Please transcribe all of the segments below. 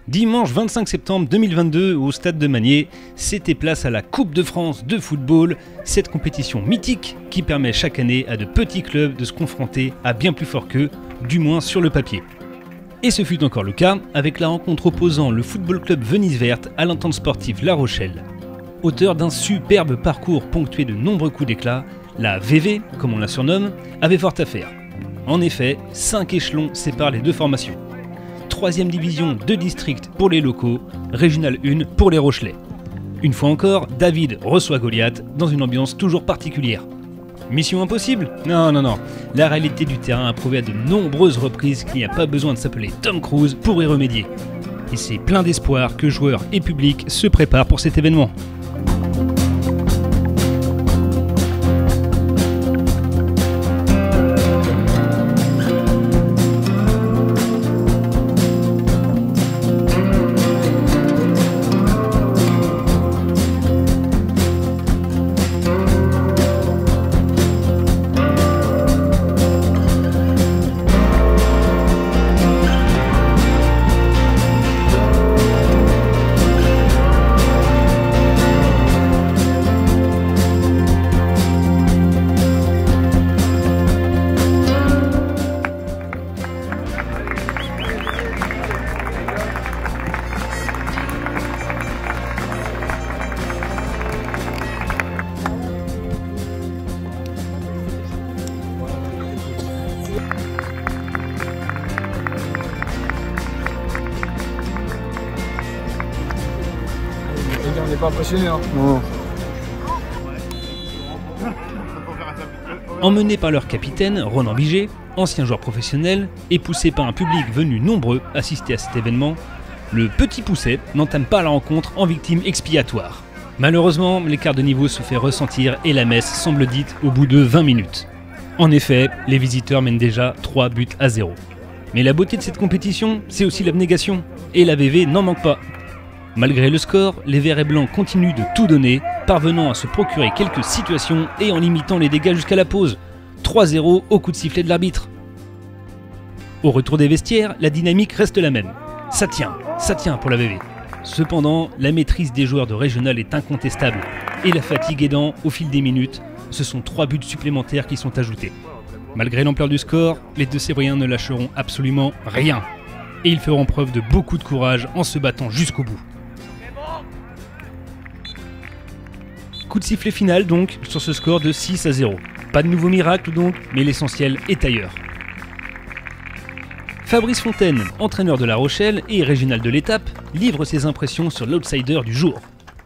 Dimanche 25 septembre 2022 au stade de Magné, c'était place à la Coupe de France de football, cette compétition mythique qui permet chaque année à de petits clubs de se confronter à bien plus fort qu'eux, du moins sur le papier. Et ce fut encore le cas avec la rencontre opposant le football club Venise Verte à l'Entente sportive La Rochelle. Auteur d'un superbe parcours ponctué de nombreux coups d'éclat, la VV, comme on la surnomme, avait fort à faire. En effet, 5 échelons séparent les deux formations. 3e division de district pour les locaux, Régional 1 pour les Rochelais. Une fois encore, David reçoit Goliath dans une ambiance toujours particulière. Mission impossible ? Non. La réalité du terrain a prouvé à de nombreuses reprises qu'il n'y a pas besoin de s'appeler Tom Cruise pour y remédier. Et c'est plein d'espoir que joueurs et public se préparent pour cet événement. On n'est pas impressionné, hein. Non. Emmenés par leur capitaine, Ronan Biget, ancien joueur professionnel, et poussé par un public venu nombreux assister à cet événement, le Petit Pousset n'entame pas la rencontre en victime expiatoire. Malheureusement, l'écart de niveau se fait ressentir et la messe semble dite au bout de 20 minutes. En effet, les visiteurs mènent déjà 3-0. Mais la beauté de cette compétition, c'est aussi l'abnégation, et la VV n'en manque pas. Malgré le score, les verts et blancs continuent de tout donner, parvenant à se procurer quelques situations et en limitant les dégâts jusqu'à la pause. 3-0 au coup de sifflet de l'arbitre. Au retour des vestiaires, la dynamique reste la même. Ça tient pour la VV. Cependant, la maîtrise des joueurs de Régional est incontestable. Et la fatigue aidant, au fil des minutes, ce sont 3 buts supplémentaires qui sont ajoutés. Malgré l'ampleur du score, les deux Sébriens ne lâcheront absolument rien. Et ils feront preuve de beaucoup de courage en se battant jusqu'au bout. Coup de sifflet final donc sur ce score de 6-0. Pas de nouveau miracle donc, mais l'essentiel est ailleurs. Fabrice Fontaine, entraîneur de La Rochelle et régional de l'étape, livre ses impressions sur l'outsider du jour.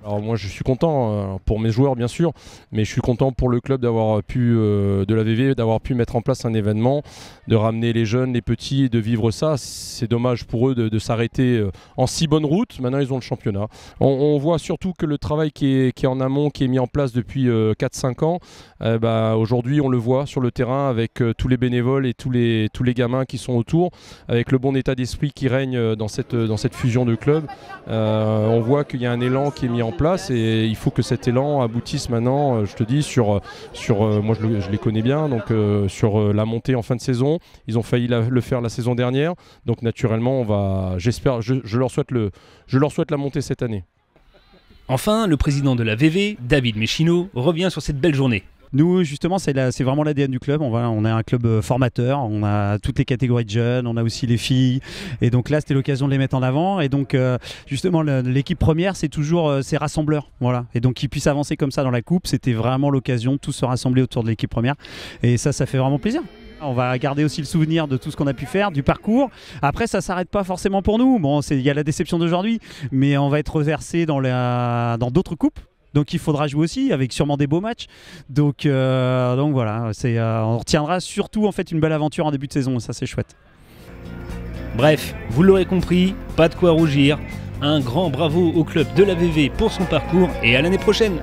Alors moi je suis content pour mes joueurs bien sûr, mais je suis content pour le club d'avoir pu, de la VV, d'avoir pu mettre en place un événement, de ramener les jeunes, les petits, de vivre ça. C'est dommage pour eux de s'arrêter en si bonne route. Maintenant ils ont le championnat. On voit surtout que le travail qui est en amont, qui est mis en place depuis 4-5 ans, aujourd'hui on le voit sur le terrain avec tous les bénévoles et tous les gamins qui sont autour, avec le bon état d'esprit qui règne dans cette fusion de clubs. On voit qu'il y a un élan qui est mis en place et il faut que cet élan aboutisse maintenant, je te dis, sur moi je les connais bien, donc sur la montée en fin de saison. Ils ont failli le faire la saison dernière, donc naturellement je leur souhaite la montée cette année. Enfin, le président de la VV, David Méchineau, revient sur cette belle journée. Nous, justement, c'est vraiment l'ADN du club. On est un club formateur, on a toutes les catégories de jeunes, on a aussi les filles. Et donc là, c'était l'occasion de les mettre en avant. Et donc, justement, l'équipe première, c'est toujours c'est rassembleur. Voilà. Et donc, qu'ils puissent avancer comme ça dans la coupe, c'était vraiment l'occasion de tous se rassembler autour de l'équipe première. Et ça fait vraiment plaisir. On va garder aussi le souvenir de tout ce qu'on a pu faire, du parcours. Après, ça ne s'arrête pas forcément pour nous. Bon, il y a la déception d'aujourd'hui, mais on va être reversé dans d'autres coupes. Donc il faudra jouer aussi avec sûrement des beaux matchs. Donc voilà, on retiendra surtout en fait une belle aventure en début de saison, ça c'est chouette. Bref, vous l'aurez compris, pas de quoi rougir. Un grand bravo au club de la VV pour son parcours et à l'année prochaine.